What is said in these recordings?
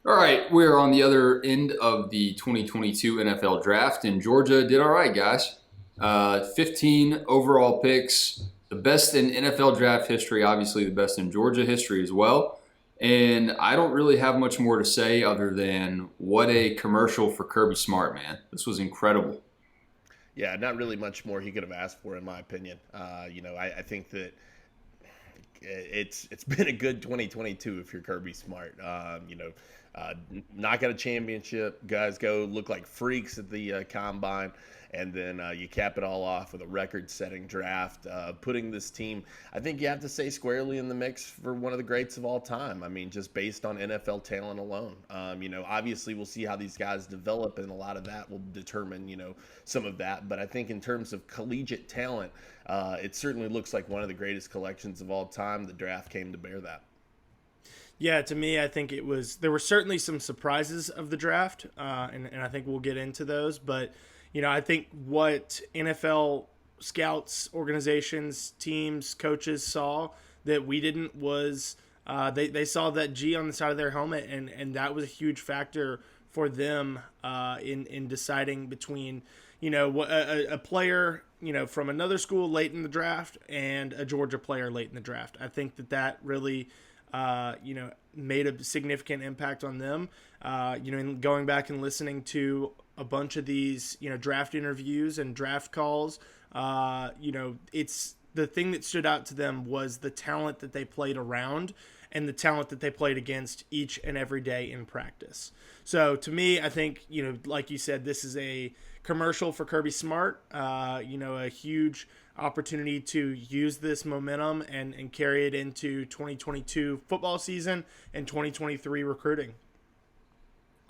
All right, we're on the other end of the 2022 NFL draft, and Georgia did all right, guys. 15 overall picks, the best in NFL draft history, obviously the best in Georgia history as well. And I don't really have much more to say other than what a commercial for Kirby Smart, man. This was incredible. Yeah, not really much more he could have asked for, in my opinion. I think that it's been a good 2022 if you're Kirby Smart. Knock out a championship, guys go look like freaks at the combine, and then you cap it all off with a record-setting draft, putting this team. I think you have to say squarely in the mix for one of the greats of all time. I mean, just based on NFL talent alone. Obviously we'll see how these guys develop, and a lot of that will determine some of that. But I think in terms of collegiate talent, it certainly looks like one of the greatest collections of all time. The draft came to bear that. Yeah, to me, I think it was. There were certainly some surprises of the draft, and I think we'll get into those. But I think what NFL scouts, organizations, teams, coaches saw that we didn't was they saw that G on the side of their helmet, and that was a huge factor for them in deciding between a player from another school late in the draft and a Georgia player late in the draft. I think that really made a significant impact on them. In going back and listening to a bunch of these, draft interviews and draft calls, it's the thing that stood out to them was the talent that they played around and the talent that they played against each and every day in practice. So to me, I think, like you said, this is a commercial for Kirby Smart, a huge opportunity to use this momentum and carry it into 2022 football season and 2023 recruiting.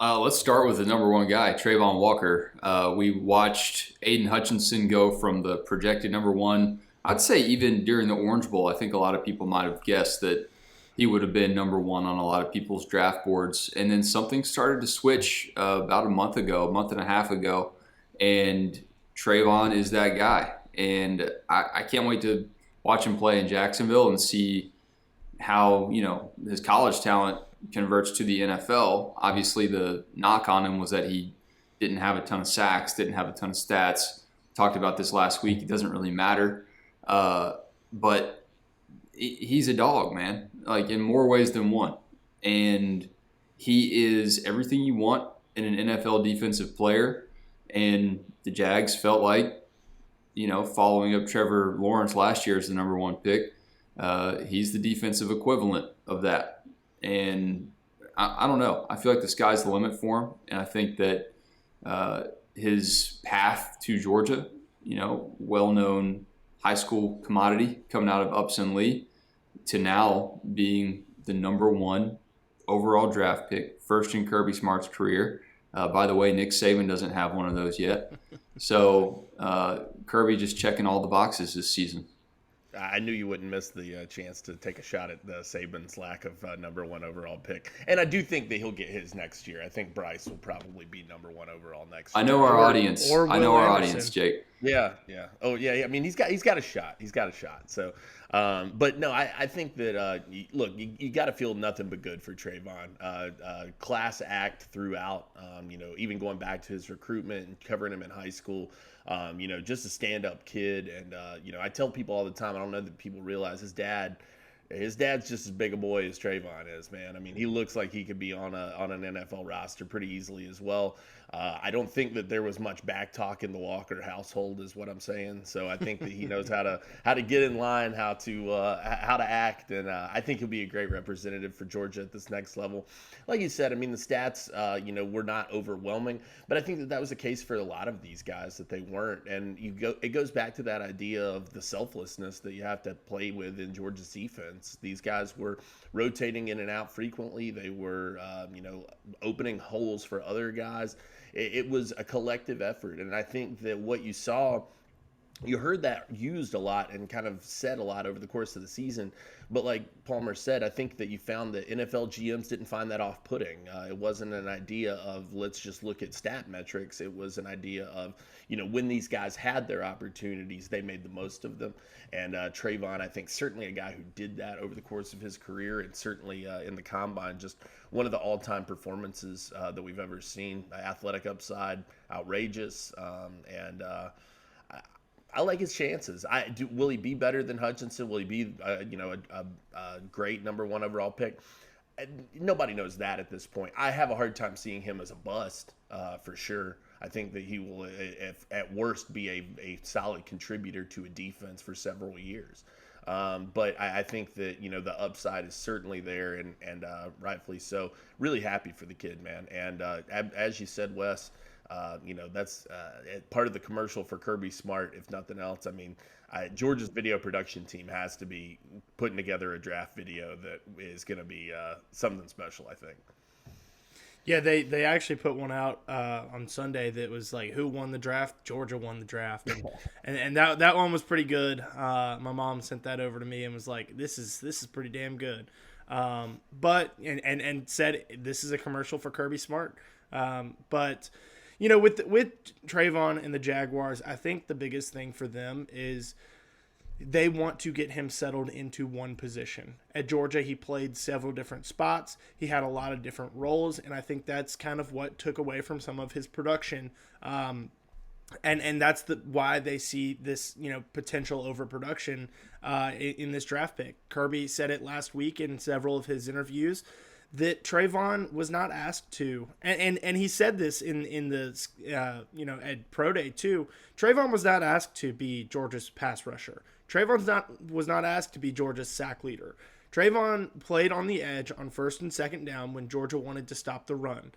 Let's start with the number one guy, Travon Walker. We watched Aiden Hutchinson go from the projected number one. I'd say even during the Orange Bowl, I think a lot of people might have guessed that he would have been number one on a lot of people's draft boards. And then something started to switch about a month and a half ago, and Travon is that guy. And I can't wait to watch him play in Jacksonville and see how his college talent converts to the NFL. Obviously, the knock on him was that he didn't have a ton of sacks, didn't have a ton of stats. Talked about this last week. It doesn't really matter, but he's a dog, man. Like in more ways than one, and he is everything you want in an NFL defensive player. And the Jags felt like, following up Trevor Lawrence last year as the number one pick, he's the defensive equivalent of that. And I don't know. I feel like the sky's the limit for him. And I think that his path to Georgia, well-known high school commodity coming out of Upson Lee, to now being the number one overall draft pick, first in Kirby Smart's career. By the way, Nick Saban doesn't have one of those yet. So Kirby just checking all the boxes this season. I knew you wouldn't miss the chance to take a shot at the Saban's lack of number one overall pick, and I do think that he'll get his next year. I think Bryce will probably be number one overall next I year. know our audience. Or I know Will our Anderson. audience, Jake. Yeah, yeah. Oh, yeah. I mean, he's got a shot. He's got a shot. So, but no, I think that look, you got to feel nothing but good for Travon. Class act throughout. Even going back to his recruitment and covering him in high school. Just a stand-up kid, and I tell people all the time. I don't know that people realize his dad's just as big a boy as Travon is, man. I mean, he looks like he could be on an NFL roster pretty easily as well. I don't think that there was much back talk in the Walker household, is what I'm saying. So I think that he knows how to get in line, how to act, and I think he'll be a great representative for Georgia at this next level. Like you said, I mean, the stats, were not overwhelming, but I think that was the case for a lot of these guys, that they weren't. And it goes back to that idea of the selflessness that you have to play with in Georgia's defense. These guys were rotating in and out frequently. They were, opening holes for other guys. It was a collective effort, and I think that what you saw you heard that used a lot and kind of said a lot over the course of the season. But like Palmer said, I think that you found that NFL GMs didn't find that off-putting. It wasn't an idea of let's just look at stat metrics. It was an idea of, when these guys had their opportunities, they made the most of them. And Travon, I think, certainly a guy who did that over the course of his career, and certainly in the combine, just one of the all-time performances that we've ever seen. Athletic upside, outrageous, and I like his chances. Will he be better than Hutchinson? Will he be, a great number 1 overall pick? Nobody knows that at this point. I have a hard time seeing him as a bust, for sure. I think that he will, if at worst, be a solid contributor to a defense for several years. But I think that, the upside is certainly there, and rightfully so. Really happy for the kid, man. And as you said, Wes, that's part of the commercial for Kirby Smart, if nothing else. I mean, Georgia's video production team has to be putting together a draft video that is going to be something special, I think. Yeah, they actually put one out on Sunday that was like, who won the draft? Georgia won the draft, and that one was pretty good. My mom sent that over to me and was like, this is pretty damn good. But said this is a commercial for Kirby Smart. But with Travon and the Jaguars, I think the biggest thing for them is they want to get him settled into one position. At Georgia, he played several different spots. He had a lot of different roles, and I think that's kind of what took away from some of his production. And that's why they see this, potential overproduction in this draft pick. Kirby said it last week in several of his interviews that Travon was not asked to, and he said this in the at Pro Day too. Travon was not asked to be Georgia's pass rusher. Travon was not asked to be Georgia's sack leader. Travon played on the edge on 1st and 2nd down when Georgia wanted to stop the run,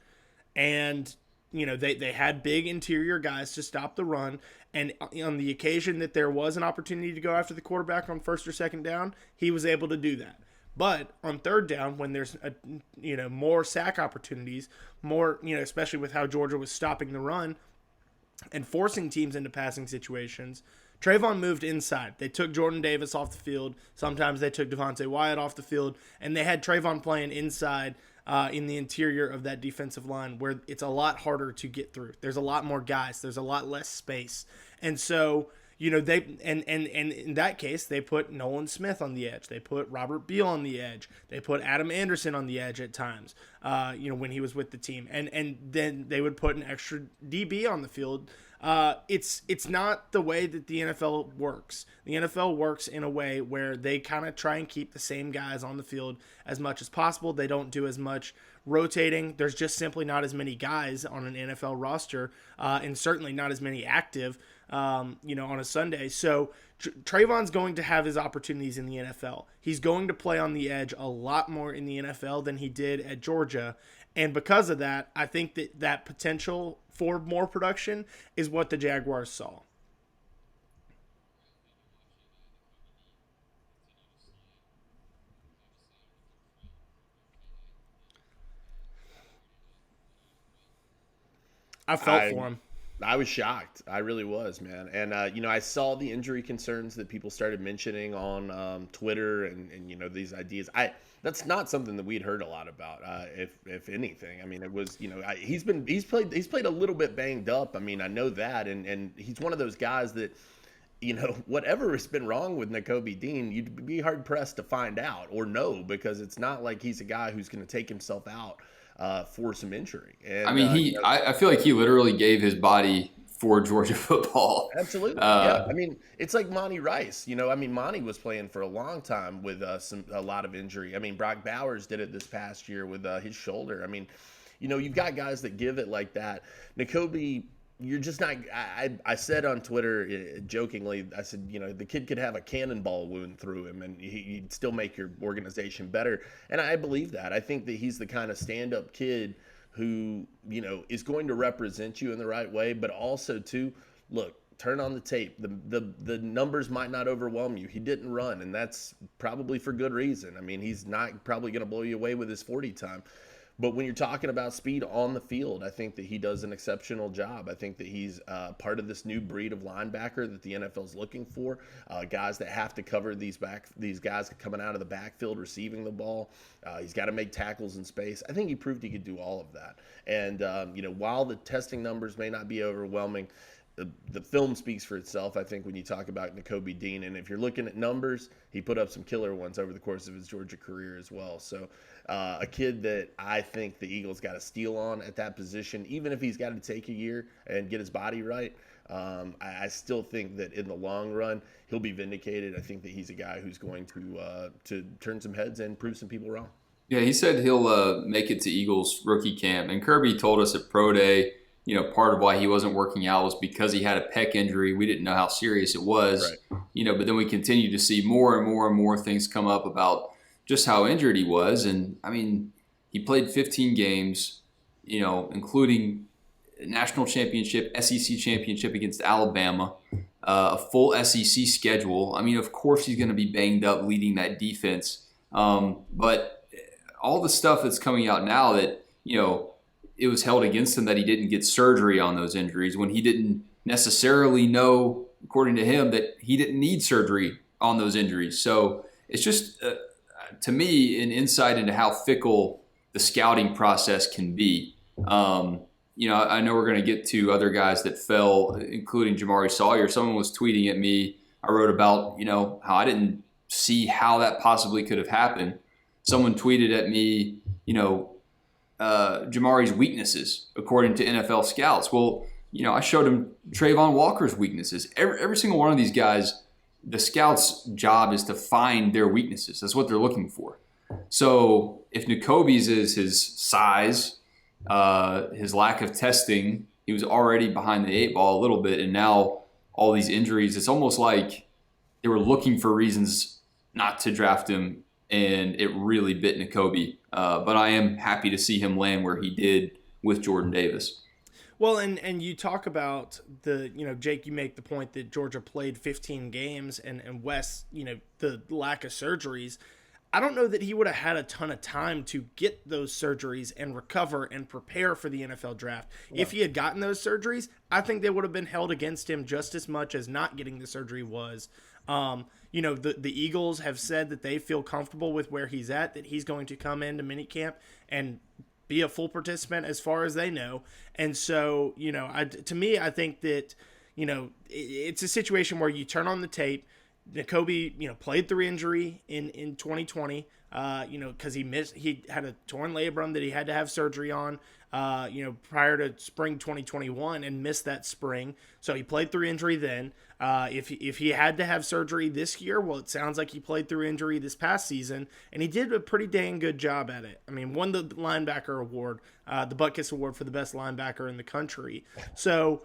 and they had big interior guys to stop the run. And on the occasion that there was an opportunity to go after the quarterback on 1st or 2nd down, he was able to do that. But on 3rd down, when there's more sack opportunities, more especially with how Georgia was stopping the run and forcing teams into passing situations, Travon moved inside. They took Jordan Davis off the field. Sometimes they took Devontae Wyatt off the field, and they had Travon playing inside in the interior of that defensive line, where it's a lot harder to get through. There's a lot more guys. There's a lot less space, and so. They and in that case, they put Nolan Smith on the edge. They put Robert Beal on the edge. They put Adam Anderson on the edge at times, when he was with the team. And then they would put an extra DB on the field. It's not the way that the NFL works. The NFL works in a way where they kind of try and keep the same guys on the field as much as possible. They don't do as much rotating. There's just simply not as many guys on an NFL roster, and certainly not as many active, on a Sunday. So Travon's going to have his opportunities in the NFL. He's going to play on the edge a lot more in the NFL than he did at Georgia. And because of that, I think that potential for more production is what the Jaguars saw. I felt for him. I was shocked. I really was, man. And, I saw the injury concerns that people started mentioning on Twitter and these ideas. That's not something that we'd heard a lot about, if anything. I mean, it was, he's played a little bit banged up. I mean, I know that. And he's one of those guys that, whatever has been wrong with Nakobe Dean, you'd be hard pressed to find out or know, because it's not like he's a guy who's going to take himself out for some injury. And, I mean, I feel like he literally gave his body for Georgia football. Absolutely. Yeah. I mean, it's like Monty Rice. Monty was playing for a long time with a lot of injury. I mean, Brock Bowers did it this past year with his shoulder. I mean, you've got guys that give it like that. Nakobe, you're just not. I said on Twitter jokingly, I said, the kid could have a cannonball wound through him and he'd still make your organization better. And I believe that. I think that he's the kind of stand-up kid who, is going to represent you in the right way, but also too, look, turn on the tape. The numbers might not overwhelm you. He didn't run, and that's probably for good reason. I mean, he's not probably going to blow you away with his 40 time. But when you're talking about speed on the field, I think that he does an exceptional job. I think that he's part of this new breed of linebacker that the NFL's looking for. Guys that have to cover these guys coming out of the backfield, receiving the ball. He's got to make tackles in space. I think he proved he could do all of that. And while the testing numbers may not be overwhelming, the film speaks for itself, I think, when you talk about Nakobe Dean. And if you're looking at numbers, he put up some killer ones over the course of his Georgia career as well. So a kid that I think the Eagles got to steal on at that position, even if he's got to take a year and get his body right. I still think that in the long run, he'll be vindicated. I think that he's a guy who's going to turn some heads and prove some people wrong. Yeah, he said he'll make it to Eagles rookie camp. And Kirby told us at Pro Day, part of why he wasn't working out was because he had a pec injury. We didn't know how serious it was, right. But then we continue to see more and more and more things come up about just how injured he was. And, I mean, he played 15 games, including national championship, SEC championship against Alabama, a full SEC schedule. I mean, of course he's going to be banged up leading that defense. But all the stuff that's coming out now that, it was held against him that he didn't get surgery on those injuries when he didn't necessarily know, according to him, that he didn't need surgery on those injuries. So it's just, to me, an insight into how fickle the scouting process can be. I know we're going to get to other guys that fell, including Jamari Sawyer. Someone was tweeting at me. I wrote about, how I didn't see how that possibly could have happened. Someone tweeted at me, Jamaree's weaknesses, according to NFL scouts. Well, I showed him Travon Walker's weaknesses. Every single one of these guys, the scouts' job is to find their weaknesses. That's what they're looking for. So if Nakobe's is his size, his lack of testing, he was already behind the eight ball a little bit, and now all these injuries, it's almost like they were looking for reasons not to draft him, and it really bit Nakobe. But I am happy to see him land where he did with Jordan Davis. Well, and you talk about Jake, you make the point that Georgia played 15 games and Wes, the lack of surgeries. I don't know that he would have had a ton of time to get those surgeries and recover and prepare for the NFL draft. Yeah. If he had gotten those surgeries, I think they would have been held against him just as much as not getting the surgery was. The Eagles have said that they feel comfortable with where he's at, that he's going to come into minicamp and be a full participant as far as they know. And so, to me, I think that, it's a situation where you turn on the tape. Nakobe, played through injury in 2020, because he had a torn labrum that he had to have surgery on, prior to spring 2021 and missed that spring. So he played through injury then. If he had to have surgery this year, well, it sounds like he played through injury this past season, and he did a pretty dang good job at it. I mean, won the linebacker award, the Butkus Award for the best linebacker in the country. So,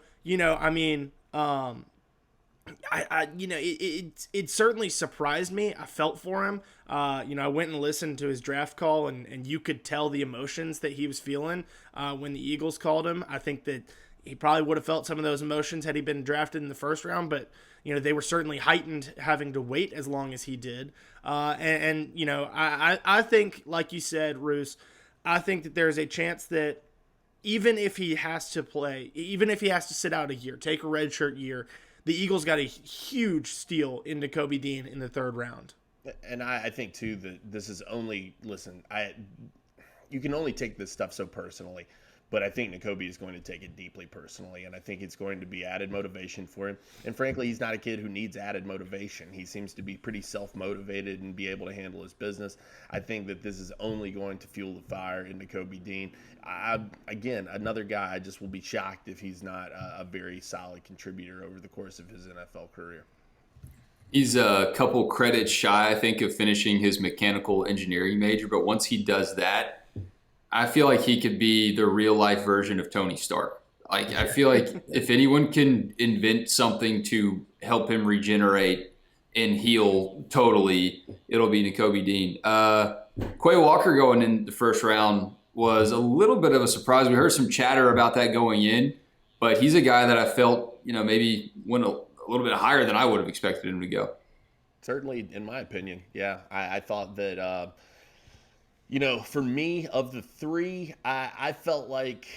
it certainly surprised me. I felt for him. I went and listened to his draft call, and you could tell the emotions that he was feeling when the Eagles called him. I think that he probably would have felt some of those emotions had he been drafted in the first round, but they were certainly heightened having to wait as long as he did. I think, like you said, Roos, I think that there's a chance that even if he has to play, even if he has to sit out a year, take a redshirt year, the Eagles got a huge steal in Nakobe Dean in the third round. And I think, too, that this is only – listen, you can only take this stuff so personally, but I think Nakobe is going to take it deeply personally, and I think it's going to be added motivation for him. And frankly, he's not a kid who needs added motivation. He seems to be pretty self-motivated and be able to handle his business. I think that this is only going to fuel the fire in Nakobe Dean. Again, another guy, I just will be shocked if he's not a very solid contributor over the course of his NFL career. He's a couple credits shy, I think, of finishing his mechanical engineering major, but once he does that, I feel like he could be the real-life version of Tony Stark. I feel like if anyone can invent something to help him regenerate and heal totally, it'll be Nakobe Dean. Quay Walker going in the first round was a little bit of a surprise. We heard some chatter about that going in, but he's a guy that I felt, maybe went a little bit higher than I would have expected him to go. Certainly, in my opinion, yeah. I thought that, For me, of the three, I felt like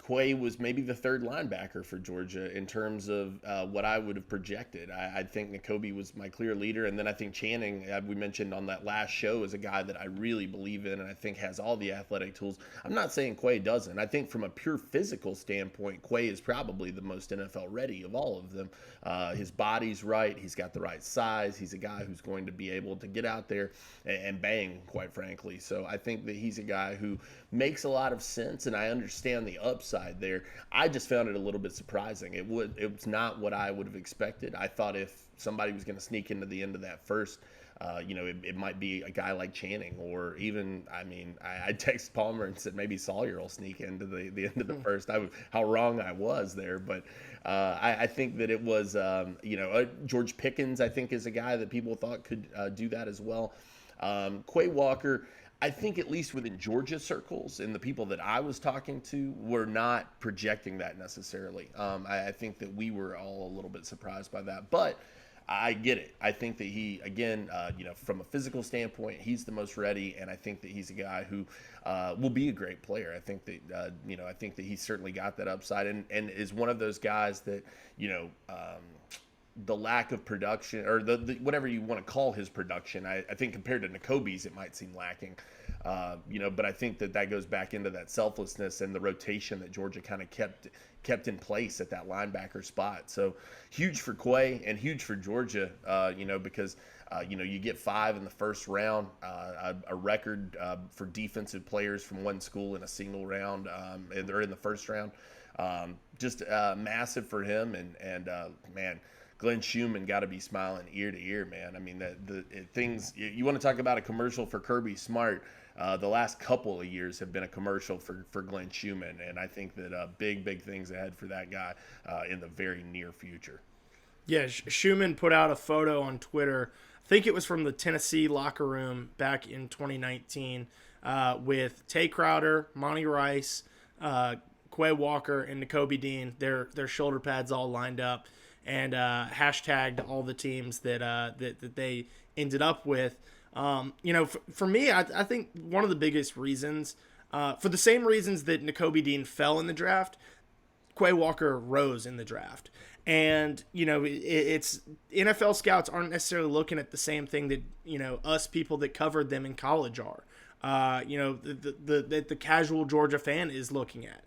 Quay was maybe the third linebacker for Georgia in terms of what I would have projected. I think Nakobe was my clear leader, and then I think Channing, we mentioned on that last show, is a guy that I really believe in and I think has all the athletic tools. I'm not saying Quay doesn't. I think from a pure physical standpoint, Quay is probably the most NFL ready of all of them. His body's right. He's got the right size. He's a guy who's going to be able to get out there and bang, quite frankly. So I think that he's a guy who makes a lot of sense, and I understand the upside there. I just found it a little bit surprising. It was not what I would have expected. I thought if somebody was going to sneak into the end of that first, it might be a guy like Channing, or even, I texted Palmer and said maybe Salyer will sneak into the end of the first. How wrong I was there, but I think that it was, George Pickens, I think, is a guy that people thought could do that as well. Quay Walker, I think at least within Georgia circles and the people that I was talking to were not projecting that necessarily. I think that we were all a little bit surprised by that, but I get it. I think that he, again, from a physical standpoint, he's the most ready, and I think that he's a guy who will be a great player. I think that he's certainly got that upside, and is one of those guys that, the lack of production, or the whatever you want to call his production, I think compared to Nakobe's, it might seem lacking. But I think that goes back into that selflessness and the rotation that Georgia kind of kept in place at that linebacker spot. So huge for Quay and huge for Georgia, because you get 5 in the first round, a record for defensive players from one school in a single round, and they're in the first round. Just massive for him, and man, Glenn Schumann got to be smiling ear to ear, man. I mean, things you want to talk about a commercial for Kirby Smart. The last couple of years have been a commercial for Glenn Schumann, and I think that big things ahead for that guy in the very near future. Yeah, Schumann put out a photo on Twitter. I think it was from the Tennessee locker room back in 2019 with Tay Crowder, Monty Rice, Quay Walker, and Nakobe Dean. Their shoulder pads all lined up, and hashtagged all the teams that they ended up with. For me, I think one of the biggest reasons, for the same reasons that Nakobe Dean fell in the draft, Quay Walker rose in the draft. And, it's NFL scouts aren't necessarily looking at the same thing that, us people that covered them in college are. The casual Georgia fan is looking at.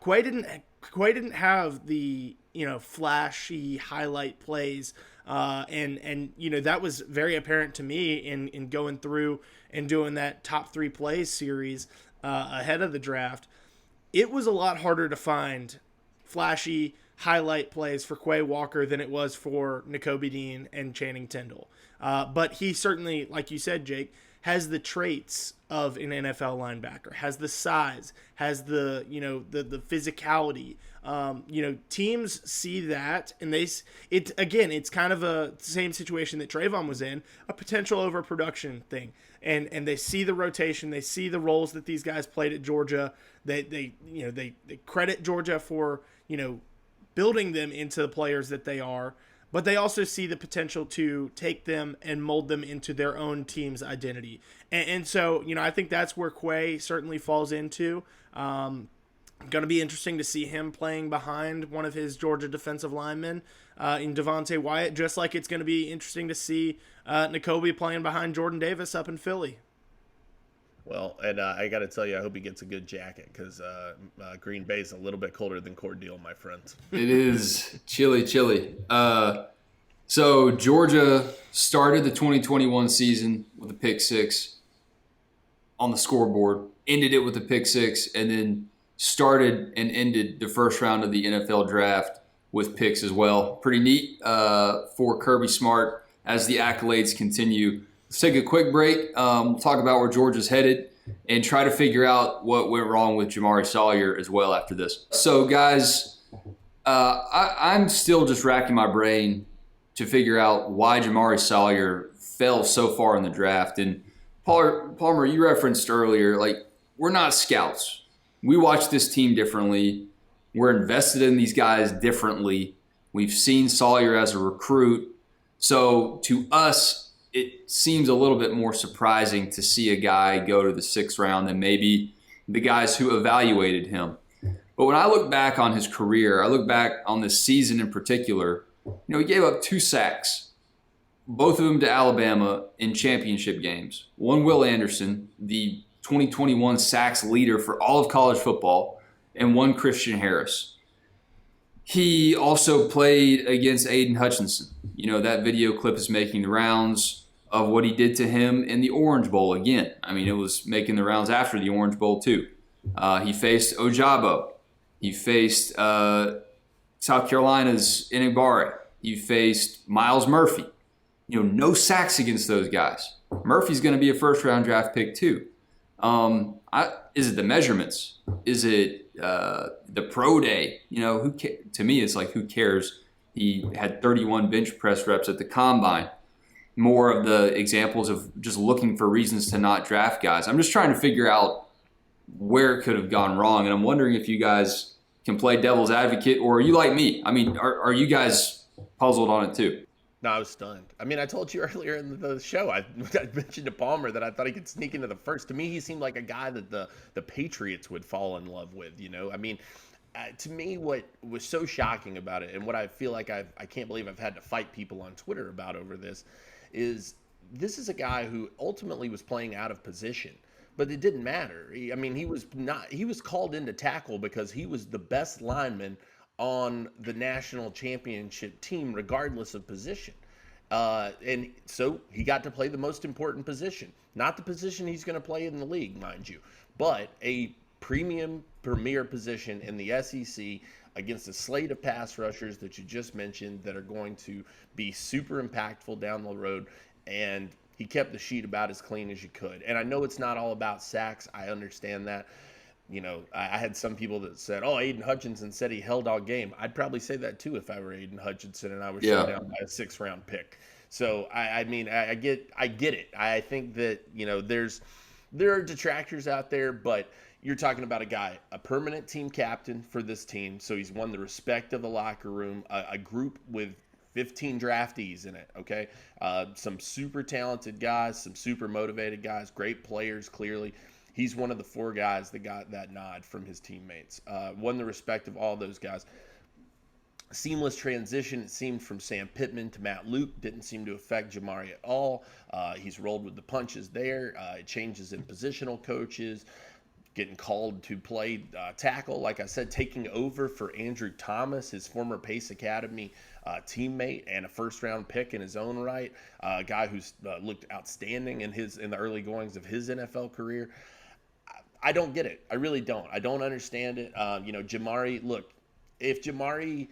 Quay didn't have the, flashy highlight plays. And that was very apparent to me in going through and doing that top 3 plays series ahead of the draft. It was a lot harder to find flashy highlight plays for Quay Walker than it was for Nakobe Dean and Channing Tindall. But he certainly, like you said, Jake, has the traits of an NFL linebacker, has the size, has the physicality. Teams see that, and it's kind of a same situation that Travon was in, a potential overproduction thing. And they see the rotation, they see the roles that these guys played at Georgia. They credit Georgia for, building them into the players that they are. But they also see the potential to take them and mold them into their own team's identity. And so, I think that's where Quay certainly falls into. Going to be interesting to see him playing behind one of his Georgia defensive linemen in Devontae Wyatt, just like it's going to be interesting to see Nakobe playing behind Jordan Davis up in Philly. Well, and I got to tell you, I hope he gets a good jacket, because Green Bay's a little bit colder than Cordele, my friends. It is chilly. So Georgia started the 2021 season with a pick 6 on the scoreboard, ended it with a pick 6, and then started and ended the first round of the NFL draft with picks as well. Pretty neat for Kirby Smart as the accolades continue. Let's take a quick break. We'll talk about where Georgia's headed and try to figure out what went wrong with Jamari Sawyer as well after this. So, guys, I'm still just racking my brain to figure out why Jamari Sawyer fell so far in the draft. And Palmer, you referenced earlier, we're not scouts. We watch this team differently. We're invested in these guys differently. We've seen Salyer as a recruit. So to us, it seems a little bit more surprising to see a guy go to the 6th round than maybe the guys who evaluated him. But when I look back on his career, I look back on this season in particular, he gave up 2 sacks, both of them to Alabama in championship games. One, Will Anderson, the 2021 sacks leader for all of college football, and one, Christian Harris. He also played against Aiden Hutchinson. That video clip is making the rounds of what he did to him in the Orange Bowl again. It was making the rounds after the Orange Bowl too. He faced Ojabo. He faced South Carolina's Inigbare. He faced Miles Murphy. No sacks against those guys. Murphy's going to be a first-round draft pick too. Is it the measurements? Is it the pro day? To me, it's like, who cares? He had 31 bench press reps at the combine. More of the examples of just looking for reasons to not draft guys. I'm just trying to figure out where it could have gone wrong, and I'm wondering if you guys can play devil's advocate, or are you like me? Are you guys puzzled on it too? No, I was stunned. I told you earlier in the show, I mentioned to Palmer that I thought he could sneak into the first. To me, he seemed like a guy that the Patriots would fall in love with, to me, what was so shocking about it, and what I feel like I can't believe I've had to fight people on Twitter about over this is a guy who ultimately was playing out of position. But it didn't matter. He was called in to tackle because he was the best lineman on the national championship team, regardless of position. And so he got to play the most important position, not the position he's going to play in the league, mind you, but a premier position in the SEC against a slate of pass rushers that you just mentioned that are going to be super impactful down the road. And he kept the sheet about as clean as you could. And I know it's not all about sacks. I understand that. I had some people that said, Aiden Hutchinson said he held all game. I'd probably say that too if I were Aiden Hutchinson and I was shut down by a 6th round pick. So, I get it. I think that, there are detractors out there, but you're talking about a guy, a permanent team captain for this team. So he's won the respect of the locker room, a group with 15 draftees in it, okay? Some super talented guys, some super motivated guys, great players, clearly. He's one of the 4 guys that got that nod from his teammates. Won the respect of all those guys. Seamless transition, it seemed, from Sam Pittman to Matt Luke. Didn't seem to affect Jamari at all. He's rolled with the punches there. Changes in positional coaches. Getting called to play tackle, like I said, taking over for Andrew Thomas, his former Pace Academy teammate and a 1st-round pick in his own right, a guy who's looked outstanding in the early goings of his NFL career. I don't get it. I really don't. I don't understand it. Jamaree, look, if Jamaree,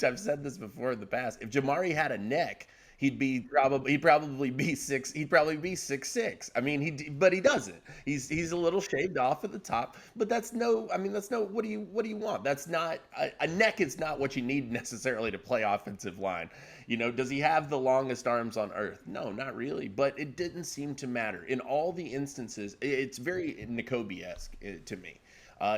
I've said this before in the past, if Jamaree had a neck, he'd probably be 6'6". But he doesn't. He's a little shaved off at the top, but that's no, what do you want? That's not, a neck is not what you need necessarily to play offensive line. Does he have the longest arms on earth? No, not really, but it didn't seem to matter. In all the instances, it's very N'Kobe-esque to me.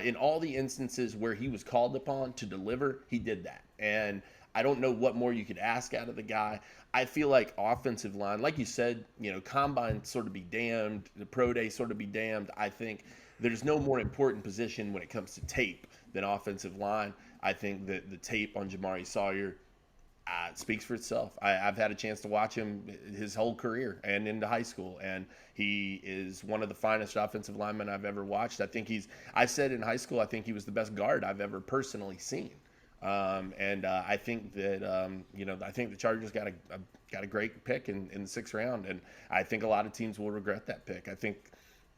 In all the instances where he was called upon to deliver, he did that. And I don't know what more you could ask out of the guy. I feel like offensive line, like you said, combine sort of be damned, the pro day sort of be damned. I think there's no more important position when it comes to tape than offensive line. I think that the tape on Jamari Sawyer speaks for itself. I've had a chance to watch him his whole career and into high school, and he is one of the finest offensive linemen I've ever watched. I said in high school, I think he was the best guard I've ever personally seen. I think that I think the Chargers got a great pick in the 6th round, and I think a lot of teams will regret that pick. I think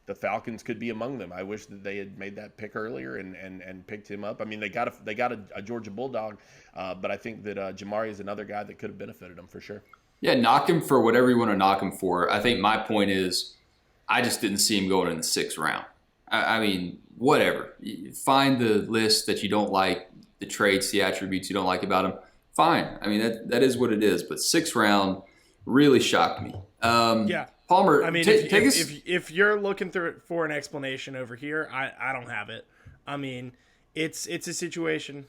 the Falcons could be among them. I wish that they had made that pick earlier and picked him up. They got a Georgia Bulldog, but I think that Jamaree is another guy that could have benefited him for sure. Yeah, knock him for whatever you want to knock him for. I think my point is, I just didn't see him going in the 6th round. Whatever. Find the list that you don't like, the traits, the attributes you don't like about him. Fine. That is what it is. But 6th round really shocked me. Yeah. Palmer, if you're looking for an explanation over here, I don't have it. It's a situation.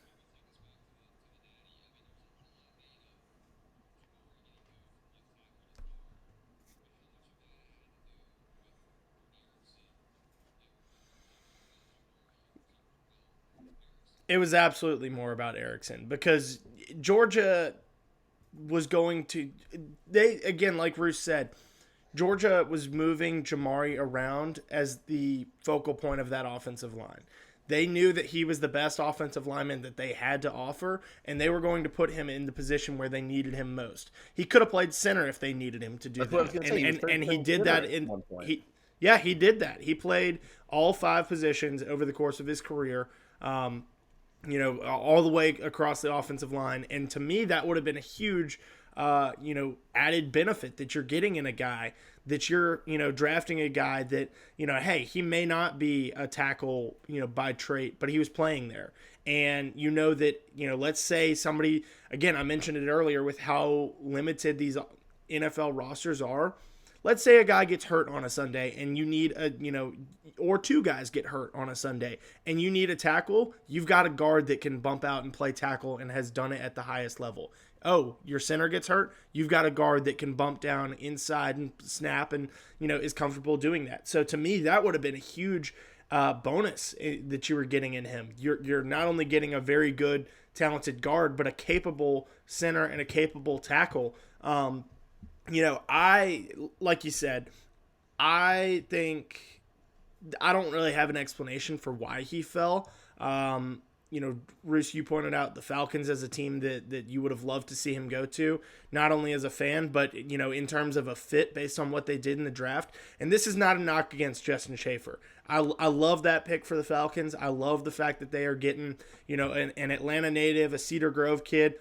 It was absolutely more about Erickson because Georgia was going to they again, like Bruce said, Georgia was moving Jamari around as the focal point of that offensive line. They knew that he was the best offensive lineman that they had to offer, and they were going to put him in the position where they needed him most. He could have played center if they needed him to do that, and he did that in he did that. He played all 5 positions over the course of his career. All the way across the offensive line. And to me, that would have been a huge, added benefit that you're getting in a guy, that you're, drafting a guy that, hey, he may not be a tackle, by trait, but he was playing there. And that, let's say somebody, again, I mentioned it earlier with how limited these NFL rosters are. Let's say a guy gets hurt on a Sunday and you need or 2 guys get hurt on a Sunday and you need a tackle. You've got a guard that can bump out and play tackle and has done it at the highest level. Oh, your center gets hurt. You've got a guard that can bump down inside and snap and, is comfortable doing that. So to me, that would have been a huge bonus that you were getting in him. You're not only getting a very good, talented guard, but a capable center and a capable tackle. Like you said, I think I don't really have an explanation for why he fell. Bruce, you pointed out the Falcons as a team that you would have loved to see him go to, not only as a fan, but, in terms of a fit based on what they did in the draft. And this is not a knock against Justin Schaefer. I love that pick for the Falcons. I love the fact that they are getting, an Atlanta native, a Cedar Grove kid.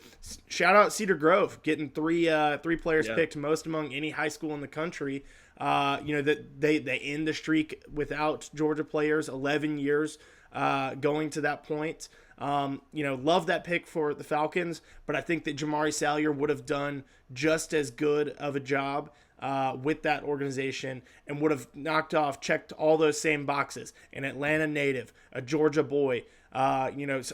Shout out Cedar Grove, getting three players picked, most among any high school in the country. That they end the streak without Georgia players, 11 years going to that point. Love that pick for the Falcons, but I think that Jamari Sawyer would have done just as good of a job with that organization and would have checked all those same boxes. An Atlanta native, a Georgia boy,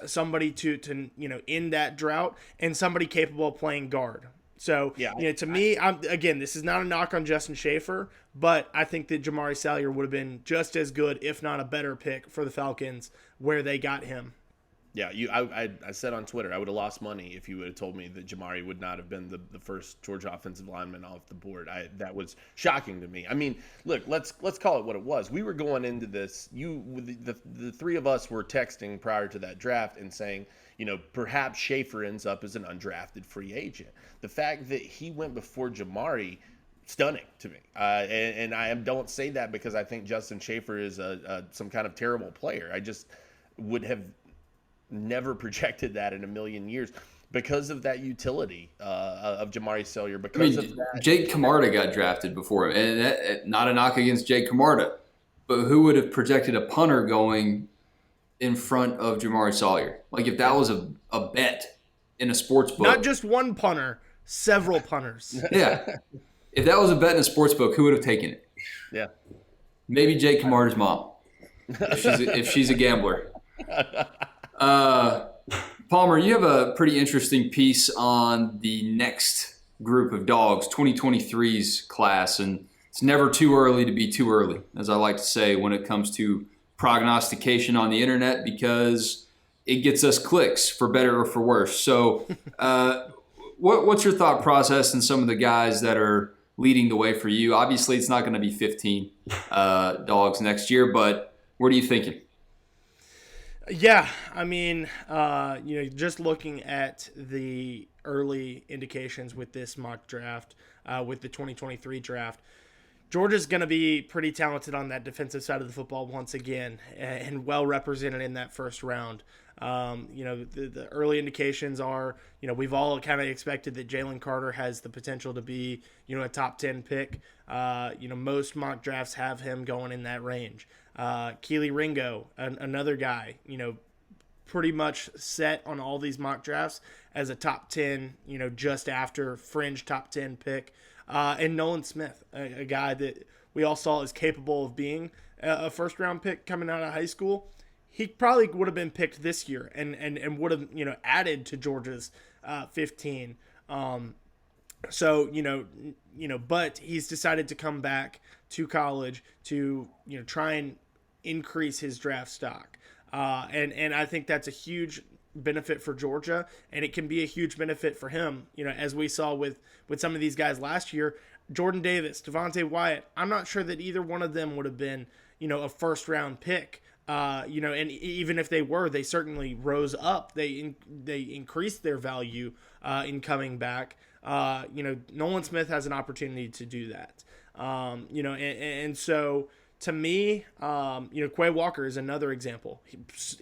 somebody to end that drought, and somebody capable of playing guard. So, to me, this is not a knock on Justin Schaefer, but I think that Jamari Salyer would have been just as good, if not a better pick for the Falcons where they got him. Yeah, I said on Twitter I would have lost money if you would have told me that Jamari would not have been the first Georgia offensive lineman off the board. That was shocking to me. I mean, look, let's call it what it was. We were going into this. The 3 of us were texting prior to that draft and saying, perhaps Schaefer ends up as an undrafted free agent. The fact that he went before Jamari, stunning to me. And I don't say that because I think Justin Schaefer is some kind of terrible player. I just would have never projected that in a million years because of that utility of Jamari Sawyer. Of that, Jake Camarda got drafted before him, and that, not a knock against Jake Camarda, but who would have projected a punter going in front of Jamari Sawyer? Like if that was a bet in a sports book, not just one punter, several punters. Yeah, if that was a bet in a sports book, who would have taken it? Yeah, maybe Jake Camarda's mom, if she's a gambler. Palmer, you have a pretty interesting piece on the next group of Dogs, 2023's class, and it's never too early to be too early, as I like to say when it comes to prognostication on the internet, because it gets us clicks, for better or for worse. So what's your thought process in some of the guys that are leading the way for you? Obviously, it's not going to be 15 Dogs next year, but what are you thinking? Yeah, I mean, just looking at the early indications with this mock draft, with the 2023 draft, Georgia's going to be pretty talented on that defensive side of the football once again, and well represented in that first round. The early indications are, we've all kind of expected that Jalen Carter has the potential to be, a top 10 pick. Most mock drafts have him going in that range. Keely Ringo, another guy, pretty much set on all these mock drafts as a top 10, just after fringe top 10 pick. And Nolan Smith, a guy that we all saw is capable of being a first round pick coming out of high school. He probably would have been picked this year and would have, added to Georgia's 15. But he's decided to come back to college to, try and increase his draft stock. And I think that's a huge benefit for Georgia, and it can be a huge benefit for him. As we saw with some of these guys last year, Jordan Davis, Devontae Wyatt. I'm not sure that either one of them would have been a first round pick. And even if they were, they certainly rose up. They increased their value in coming back. Nolan Smith has an opportunity to do that. And so to me, Quay Walker is another example.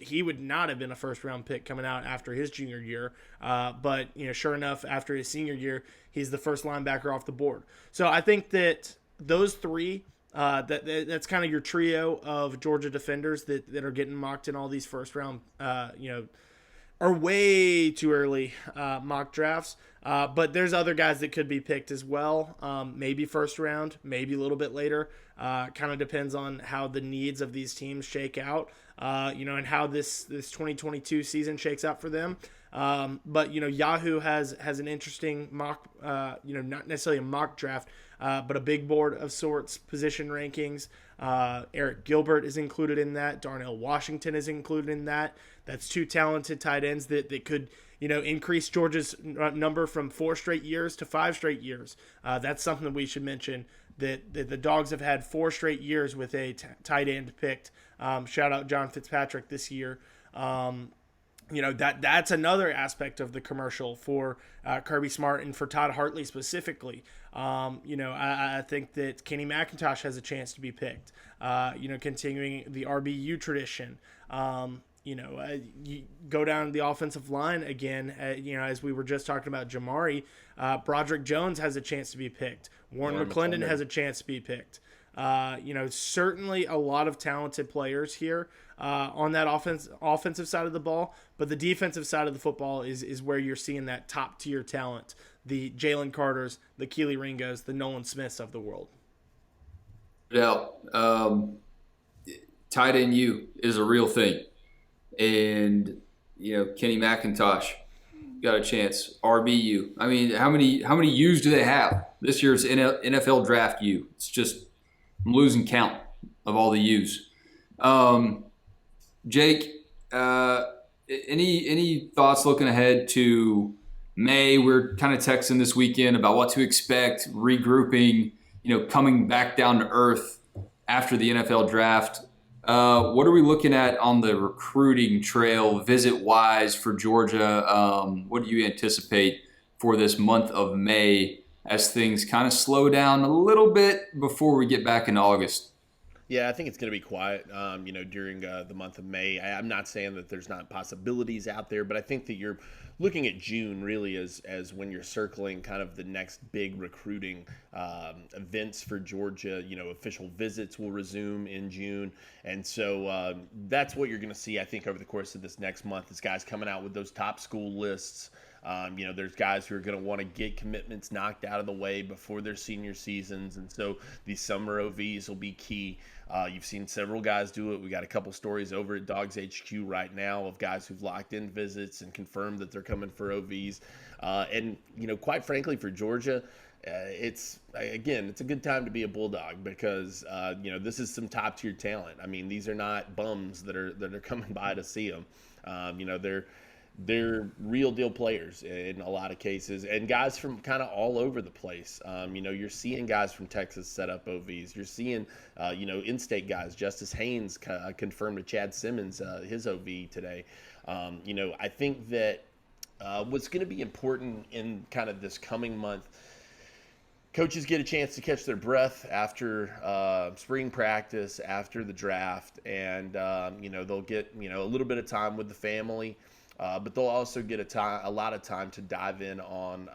He would not have been a first round pick coming out after his junior year. But sure enough, after his senior year, he's the first linebacker off the board. So I think that those three, that's kind of your trio of Georgia defenders that are getting mocked in all these first round, are way too early mock drafts. But there's other guys that could be picked as well. Maybe first round, maybe a little bit later. Kind of depends on how the needs of these teams shake out, and how this 2022 season shakes out for them. But Yahoo has an interesting mock, not necessarily a mock draft, but a big board of sorts, position rankings. Eric Gilbert is included in that. Darnell Washington is included in that. That's two talented tight ends that could increase Georgia's number from 4 straight years to 5 straight years. That's something that we should mention, that the Dogs have had 4 straight years with a tight end picked. Shout out John Fitzpatrick this year. That's another aspect of the commercial for Kirby Smart and for Todd Hartley specifically. I think that Kenny McIntosh has a chance to be picked, continuing the RBU tradition. You go down the offensive line again, as we were just talking about Jamari, Broderick Jones has a chance to be picked. Warren McClendon has a chance to be picked. Certainly a lot of talented players here on that offensive side of the ball, but the defensive side of the football is where you're seeing that top tier talent, the Jalen Carters, the Keely Ringos, the Nolan Smiths of the world. Yeah, tight end U is a real thing, and Kenny McIntosh got a chance. RBU. I mean, how many U's do they have? This year's NFL Draft U. It's just, I'm losing count of all the U's. Jake, any thoughts looking ahead to May? We're kind of texting this weekend about what to expect, regrouping, coming back down to earth after the NFL draft. What are we looking at on the recruiting trail visit-wise for Georgia? What do you anticipate for this month of May as things kind of slow down a little bit before we get back in August? Yeah, I think it's going to be quiet, during the month of May. I'm not saying that there's not possibilities out there, but I think that you're looking at June really as when you're circling kind of the next big recruiting events for Georgia. Official visits will resume in June. And so that's what you're going to see, I think, over the course of this next month, is guys coming out with those top school lists. There's guys who are going to want to get commitments knocked out of the way before their senior seasons. And so these summer OVs will be key. You've seen several guys do it. We got a couple stories over at DawgsHQ right now of guys who've locked in visits and confirmed that they're coming for OVs. And quite frankly, for Georgia, it's a good time to be a Bulldog because, this is some top tier talent. I mean, these are not bums that are coming by to see them. They're real deal players in a lot of cases, and guys from kind of all over the place. You're seeing guys from Texas set up OVs. You're seeing, in-state guys. Justice Haynes confirmed to Chad Simmons his OV today. I think that what's going to be important in kind of this coming month, coaches get a chance to catch their breath after spring practice, after the draft, and they'll get a little bit of time with the family. But they'll also get a lot of time to dive in on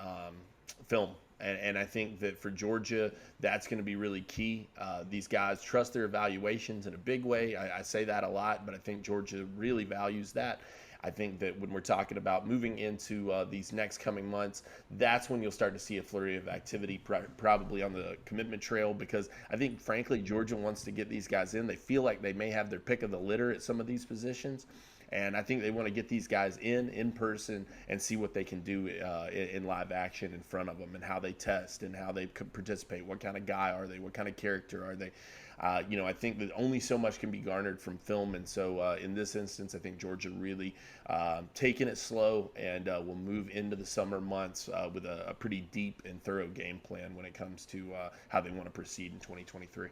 film. And I think that for Georgia, that's going to be really key. These guys trust their evaluations in a big way. I say that a lot, but I think Georgia really values that. I think that when we're talking about moving into these next coming months, that's when you'll start to see a flurry of activity, probably on the commitment trail, because I think, frankly, Georgia wants to get these guys in. They feel like they may have their pick of the litter at some of these positions. And I think they want to get these guys in person and see what they can do in live action in front of them, and how they test and how they participate. What kind of guy are they? What kind of character are they? I think that only so much can be garnered from film, and so in this instance, I think Georgia really taking it slow and will move into the summer months with a pretty deep and thorough game plan when it comes to how they want to proceed in 2023.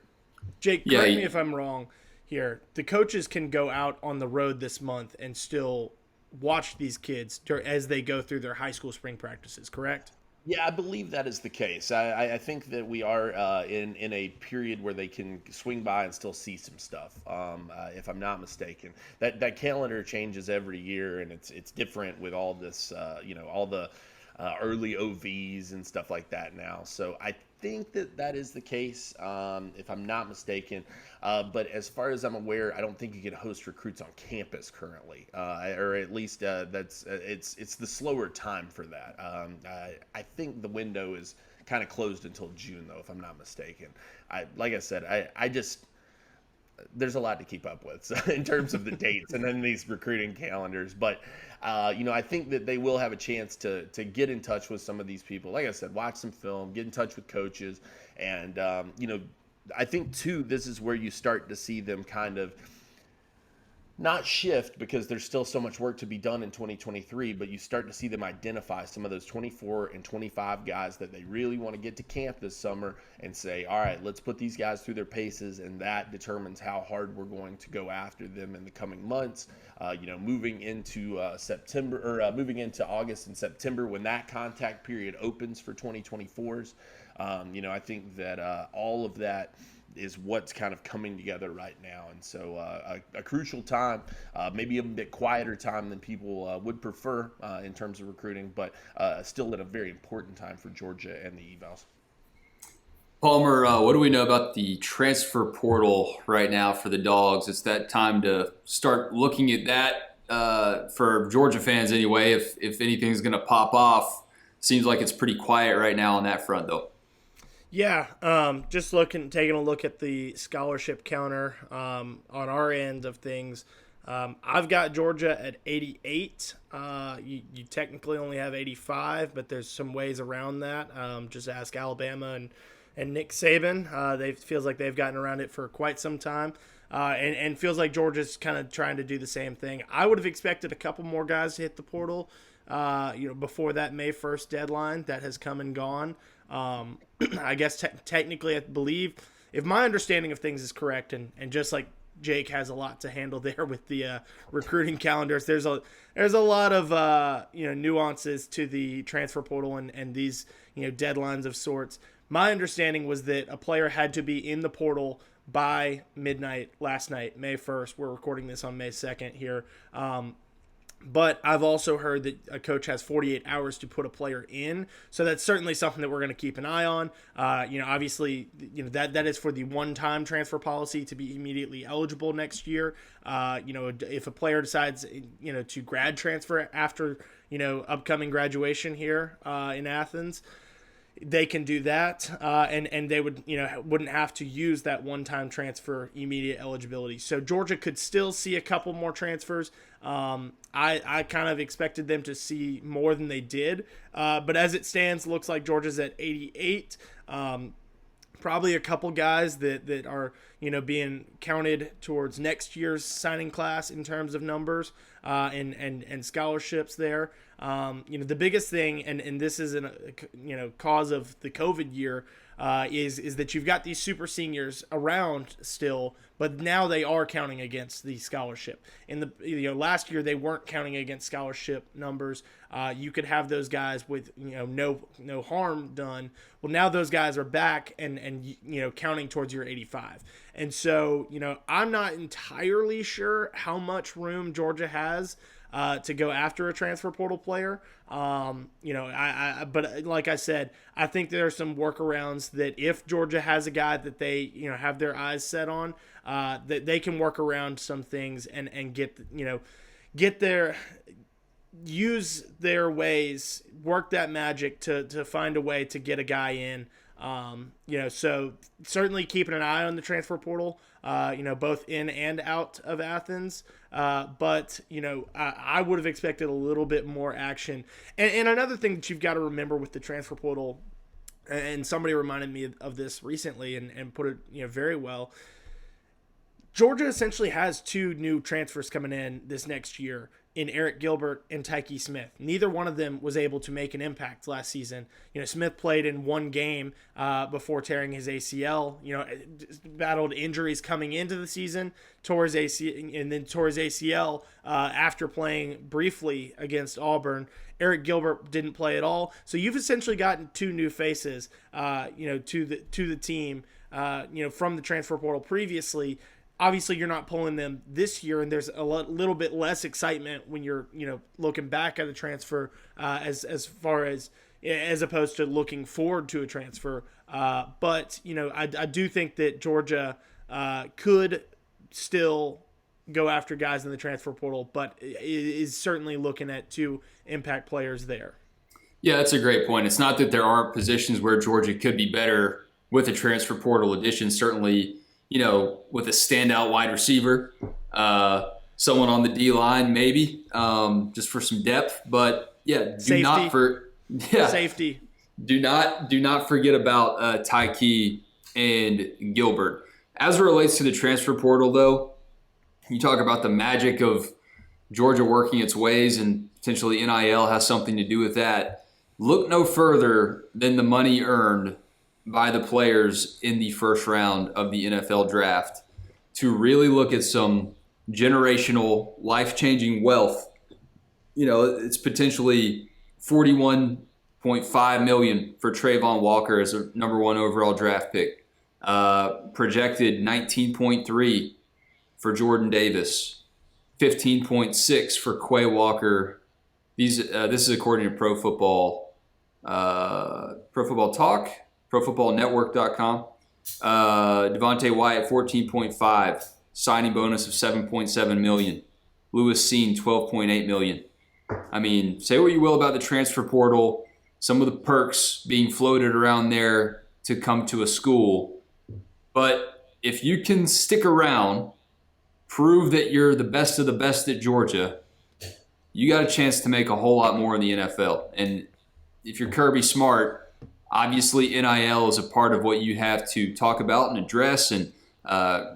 Jake, correct me if I'm wrong here. The coaches can go out on the road this month and still watch these kids as they go through their high school spring practices, correct? Yeah, I believe that is the case. I think that we are in a period where they can swing by and still see some stuff, if I'm not mistaken. That calendar changes every year, and it's different with all this, all the early OVs and stuff like that now. So I think that is the case, if I'm not mistaken. But as far as I'm aware, I don't think you can host recruits on campus currently, or at least it's the slower time for that. I think the window is kind of closed until June, though, if I'm not mistaken. Like I said, I just there's a lot to keep up with in terms of the dates and then these recruiting calendars. But, I think that they will have a chance to get in touch with some of these people. Like I said, watch some film, get in touch with coaches. And, I think, too, this is where you start to see them kind of not shift, because there's still so much work to be done in 2023, but you start to see them identify some of those 24 and 25 guys that they really want to get to camp this summer and say, all right, let's put these guys through their paces, and that determines how hard we're going to go after them in the coming months. Moving into September, or moving into August and September, when that contact period opens for 2024s. I think that all of that is what's kind of coming together right now. And so a crucial time, maybe a bit quieter time than people would prefer in terms of recruiting, but still at a very important time for Georgia and the evals. Palmer, what do we know about the transfer portal right now for the Dogs? It's that time to start looking at that for Georgia fans anyway. If anything's going to pop off, seems like it's pretty quiet right now on that front, though. Yeah, just taking a look at the scholarship counter on our end of things. I've got Georgia at 88. You technically only have 85, but there's some ways around that. Just ask Alabama and Nick Saban. They feels like they've gotten around it for quite some time, and feels like Georgia's kind of trying to do the same thing. I would have expected a couple more guys to hit the portal, before that May 1st deadline that has come and gone. I guess technically, I believe, if my understanding of things is correct, and just like Jake has a lot to handle there with the recruiting calendars, there's a lot of nuances to the transfer portal and these deadlines of sorts. My understanding was that a player had to be in the portal by midnight last night, May 1st. We're recording this on May 2nd here. But I've also heard that a coach has 48 hours to put a player in. So that's certainly something that we're going to keep an eye on. Obviously, that is for the one-time transfer policy to be immediately eligible next year. If a player decides, to grad transfer after, upcoming graduation here in Athens, they can do that, and they wouldn't have to use that one-time transfer immediate eligibility. So Georgia could still see a couple more transfers. I kind of expected them to see more than they did, but as it stands, looks like Georgia's at 88. Probably a couple guys that are being counted towards next year's signing class in terms of numbers and scholarships there. The biggest thing, and this is a cause of the COVID year, is that you've got these super seniors around still, but now they are counting against the scholarship. In the last year they weren't counting against scholarship numbers. You could have those guys with no harm done. Well, now those guys are back and counting towards your 85. And so I'm not entirely sure how much room Georgia has to go after a transfer portal player. But like I said, I think there are some workarounds that if Georgia has a guy that they, have their eyes set on, that they can work around some things and use their ways, work that magic to find a way to get a guy in. So certainly keeping an eye on the transfer portal, both in and out of Athens. But I would have expected a little bit more action. And another thing that you've got to remember with the transfer portal and somebody reminded me of this recently and put it very well. Georgia essentially has two new transfers coming in this next year in Eric Gilbert and Tyke Smith. Neither one of them was able to make an impact last season. Smith played in one game before tearing his ACL. Battled injuries coming into the season, tore his ACL after playing briefly against Auburn. Eric Gilbert didn't play at all. So you've essentially gotten two new faces, to the team, from the transfer portal previously. Obviously, you're not pulling them this year, and there's a little bit less excitement when you're, looking back at a transfer as opposed to looking forward to a transfer. But I do think that Georgia could still go after guys in the transfer portal, but is certainly looking at two impact players there. Yeah, that's a great point. It's not that there aren't positions where Georgia could be better with a transfer portal addition. Certainly, with a standout wide receiver, someone on the D line, maybe, just for some depth. But yeah, safety. Do not forget about Tyke and Gilbert. As it relates to the transfer portal, though, you talk about the magic of Georgia working its ways, and potentially NIL has something to do with that. Look no further than the money earned by the players in the first round of the NFL draft to really look at some generational, life-changing wealth. It's potentially $41.5 million for Travon Walker as a number 1 overall draft pick. Projected 19.3 for Jordan Davis, 15.6 for Quay Walker. This is according to Pro Football Talk. ProFootballNetwork.com. Devontae Wyatt, 14.5. Signing bonus of $7.7 million. Lewis Seen, $12.8 million. I mean, say what you will about the transfer portal, some of the perks being floated around there to come to a school. But if you can stick around, prove that you're the best of the best at Georgia, you got a chance to make a whole lot more in the NFL. And if you're Kirby Smart, obviously, NIL is a part of what you have to talk about and address and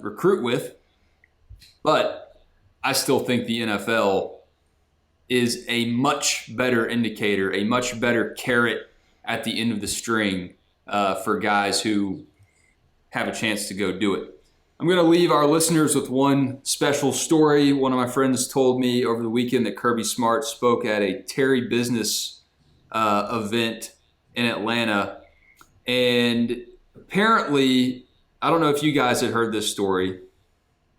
recruit with. But I still think the NFL is a much better indicator, a much better carrot at the end of the string for guys who have a chance to go do it. I'm going to leave our listeners with one special story. One of my friends told me over the weekend that Kirby Smart spoke at a Terry Business event in Atlanta, and apparently, I don't know if you guys had heard this story,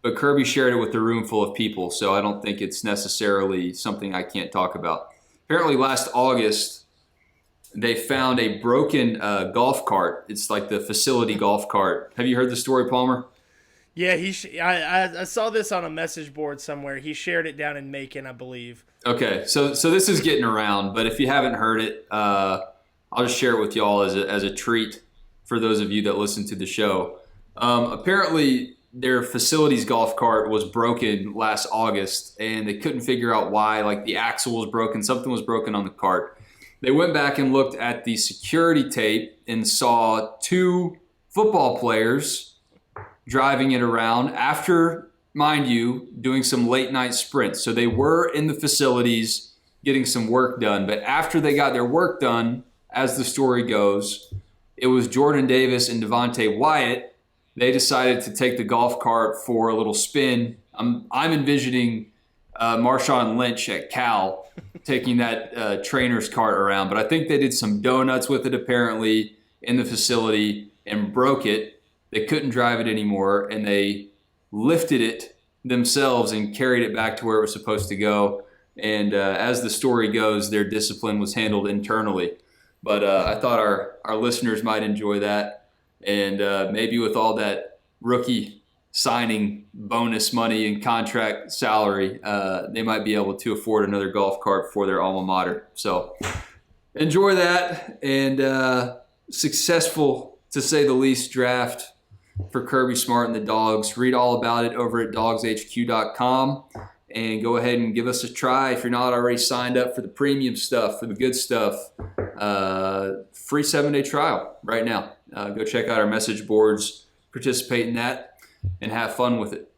but Kirby shared it with a room full of people, so I don't think it's necessarily something I can't talk about. Apparently last August, they found a broken golf cart. It's like the facility golf cart. Have you heard the story, Palmer? Yeah, I saw this on a message board somewhere. He shared it down in Macon, I believe. Okay, so this is getting around, but if you haven't heard it, I'll just share it with y'all as a treat for those of you that listen to the show. Apparently, their facilities golf cart was broken last August, and they couldn't figure out why. Like the axle was broken, something was broken on the cart. They went back and looked at the security tape and saw two football players driving it around after, mind you, doing some late night sprints. So they were in the facilities getting some work done, but after they got their work done, as the story goes, it was Jordan Davis and Devontae Wyatt. They decided to take the golf cart for a little spin. I'm envisioning Marshawn Lynch at Cal taking that trainer's cart around, but I think they did some donuts with it apparently in the facility and broke it. They couldn't drive it anymore, and they lifted it themselves and carried it back to where it was supposed to go. And as the story goes, their discipline was handled internally. But I thought our listeners might enjoy that. And maybe with all that rookie signing bonus money and contract salary, they might be able to afford another golf cart for their alma mater. So enjoy that, and successful, to say the least, draft for Kirby Smart and the Dogs. Read all about it over at DawgsHQ.com. And go ahead and give us a try if you're not already signed up for the premium stuff, for the good stuff. free 7-day trial right now. Go check out our message boards, participate in that, and have fun with it.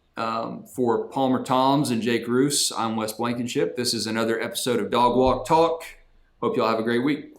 For Palmer Toms and Jake Roos, I'm Wes Blankenship. This is another episode of Dog Walk Talk. Hope y'all have a great week.